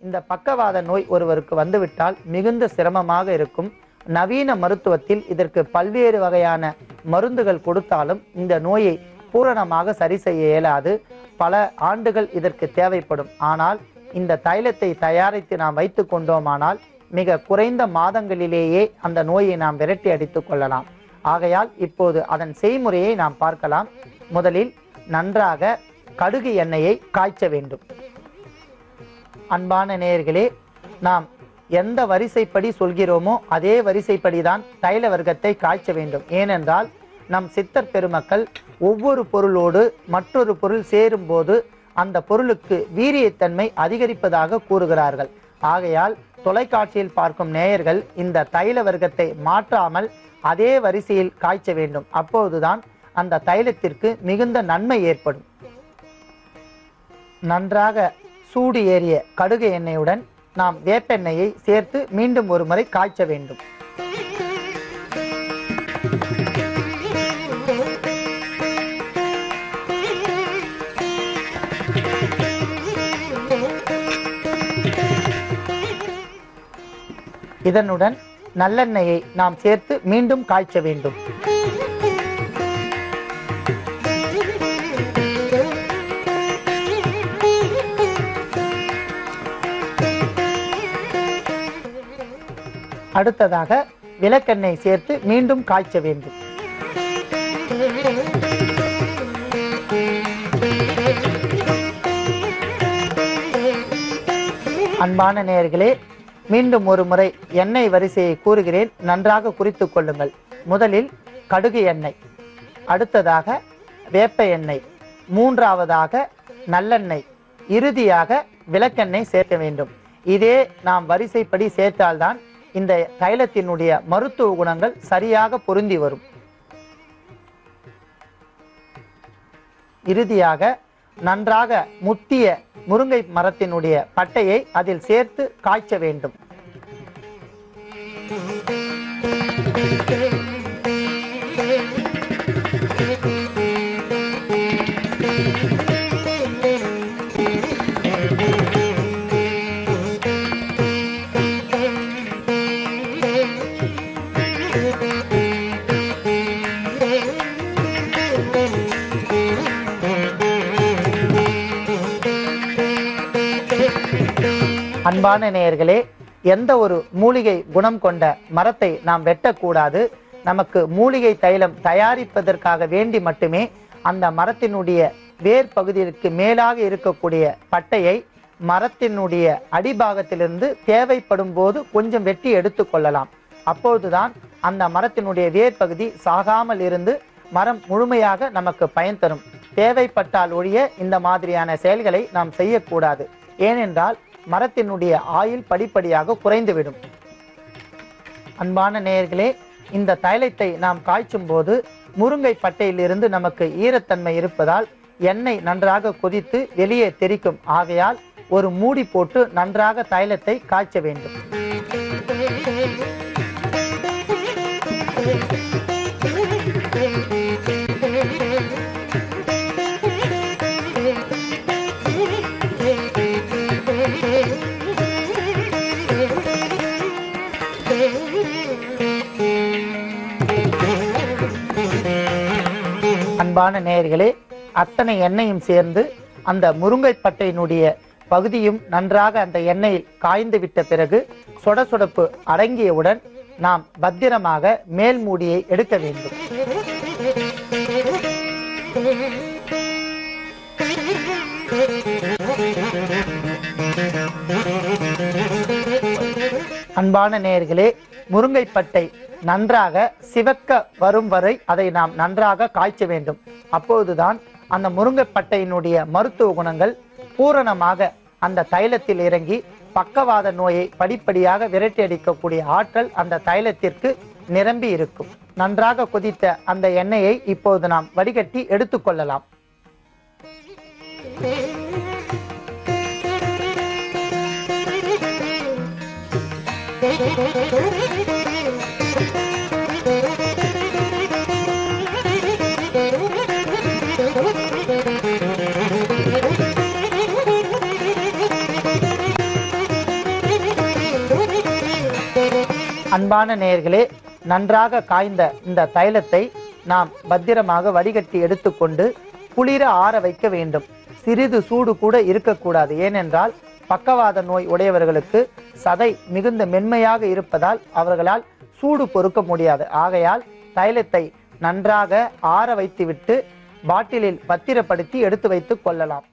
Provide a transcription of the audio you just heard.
இந்த பக்கவாத நோய் ஒருவருக்கு வந்துவிட்டால் மிகுந்த சிரமமாக இருக்கும். நவீன மருத்துவத்தில் இதற்கு பல்வேறு வகையான மருந்துகள் கொடுத்தாலும் இந்த நோயை பூரணமாக சரி செய்ய இயலாது. பல ஆண்டுகள் இதற்கு தேவைப்படும். ஆனால் இந்த தைலத்தை தயாரித்து நாம் வைத்து கொண்டோமானால் மிக குறைந்த மாதங்களிலேயே அந்த நோயை நாம் விரட்டி அடித்துக் கொள்ளலாம். ஆகையால் இப்போது அதன் செய்முறையை நாம் பார்க்கலாம். முதலில் நன்றாக கடுகு எண்ணெயை காய்ச்ச வேண்டும். அன்பான நேயர்களே, நாம் எந்த வரிசைப்படி சொல்கிறோமோ அதே வரிசைப்படி தான் தைல வர்க்கத்தை காய்ச்ச வேண்டும். ஏனென்றால் நம் சித்தர் பெருமக்கள் ஒவ்வொரு பொருளோடு மற்றொரு பொருள் சேரும் போது அந்த பொருளுக்கு வீரியத்தன்மை அதிகரிப்பதாக கூறுகிறார்கள். ஆகையால் தொலைக்காட்சியில் பார்க்கும் நேயர்கள் இந்த தைல வர்க்கத்தை மாற்றாமல் அதே வரிசையில் காய்ச்ச வேண்டும். அப்போதுதான் அந்த தைலத்திற்கு மிகுந்த நன்மை ஏற்படும். நன்றாக சூடு ஏறிய கடுகு எண்ணெயுடன் நாம் வேப்பெண்ணெயை சேர்த்து மீண்டும் ஒரு முறை காய்ச்ச வேண்டும். இதனுடன் நல்லெண்ணெயை நாம் சேர்த்து மீண்டும் காய்ச்ச வேண்டும். அடுத்ததாக விளக்கெண்ணெய் சேர்த்து மீண்டும் காய்ச்ச வேண்டும். அன்பான நேயர்களே, மீண்டும் ஒரு முறை எண்ணெய் வரிசையை கூறுகிறேன், நன்றாக குறித்துக் கொள்ளுங்கள். முதலில் கடுகு எண்ணெய், அடுத்ததாக வேப்ப எண்ணெய், மூன்றாவதாக நல்லெண்ணெய், இறுதியாக விளக்கெண்ணெய் சேர்க்க வேண்டும். இதே நாம் வரிசைப்படி சேர்த்தால்தான் இந்த தைலத்தினுடைய மருத்துவ குணங்கள் சரியாக பொருந்தி வரும். இறுதியாக நன்றாக முத்திய முருங்கை மரத்தினுடைய பட்டையை அதில் சேர்த்து காய்ச்ச வேண்டும். அன்பான நேயர்களே, எந்த ஒரு மூலிகை குணம் கொண்ட மரத்தை நாம் வெட்டக்கூடாது. நமக்கு மூலிகை தைலம் தயாரிப்பதற்காக வேண்டி மட்டுமே அந்த மரத்தினுடைய வேர் பகுதிக்கு மேலாக இருக்கக்கூடிய பட்டையை மரத்தினுடைய அடிபாகத்திலிருந்து தேவைப்படும் போது கொஞ்சம் வெட்டி எடுத்து கொள்ளலாம். அப்போதுதான் அந்த மரத்தினுடைய வேர் பகுதி சாகாமல் இருந்து மரம் முழுமையாக நமக்கு பயன் தரும். தேவைப்பட்டால் ஒழிய இந்த மாதிரியான செயல்களை நாம் செய்யக்கூடாது. ஏனென்றால் மரத்தினுடைய ஆயுள் படிப்படியாக குறைந்துவிடும். அன்பான நேயர்களே, இந்த தைலத்தை நாம் காய்ச்சும் போது முருங்கை பட்டையிலிருந்து நமக்கு ஈரத்தன்மை இருப்பதால் எண்ணெய் நன்றாக கொதித்து வெளியே தெரிக்கும். ஆகையால் ஒரு மூடி போட்டு நன்றாக தைலத்தை காய்ச்ச வேண்டும். அன்பான நேயர்களே, அத்தனை எண்ணெயும் சேர்ந்து அந்த முருங்கை பட்டையினுடைய பகுதியும் நன்றாக அந்த எண்ணெயில் காய்ந்து விட்ட பிறகு சொடசொடப்பு அடங்கியவுடன் நாம் பத்திரமாக மேல் மூடியை எடுக்க வேண்டும். அன்பான நேயர்களே, முருங்கைப்பட்டை நன்றாக சிவக்க வரும் வரை அதை நாம் நன்றாக காய்ச்ச வேண்டும். அப்போதுதான் அந்த முருங்கைப்பட்டையினுடைய மருத்துவ குணங்கள் பூரணமாக அந்த தைலத்தில் இறங்கி பக்கவாத நோயை படிப்படியாக விரட்டி அடிக்கக்கூடிய ஆற்றல் அந்த தைலத்திற்கு நிரம்பி இருக்கும். நன்றாக கொதித்த அந்த எண்ணெயை இப்போது நாம் வடிகட்டி எடுத்துக்கொள்ளலாம். அன்பான நேயர்களே, நன்றாக காய்ந்த இந்த தைலத்தை நாம் பத்திரமாக வடிகட்டி எடுத்துக்கொண்டு குளிர ஆற வைக்க வேண்டும். சிறிது சூடு கூட இருக்கக்கூடாது. ஏனென்றால் பக்கவாத நோய் உடையவர்களுக்கு சதை மிகுந்த மென்மையாக இருப்பதால் அவர்களால் சூடு பொறுக்க முடியாது. ஆகையால் தைலத்தை நன்றாக ஆற வைத்துவிட்டு பாட்டிலில் பத்திரப்படுத்தி எடுத்து வைத்து கொள்ளலாம்.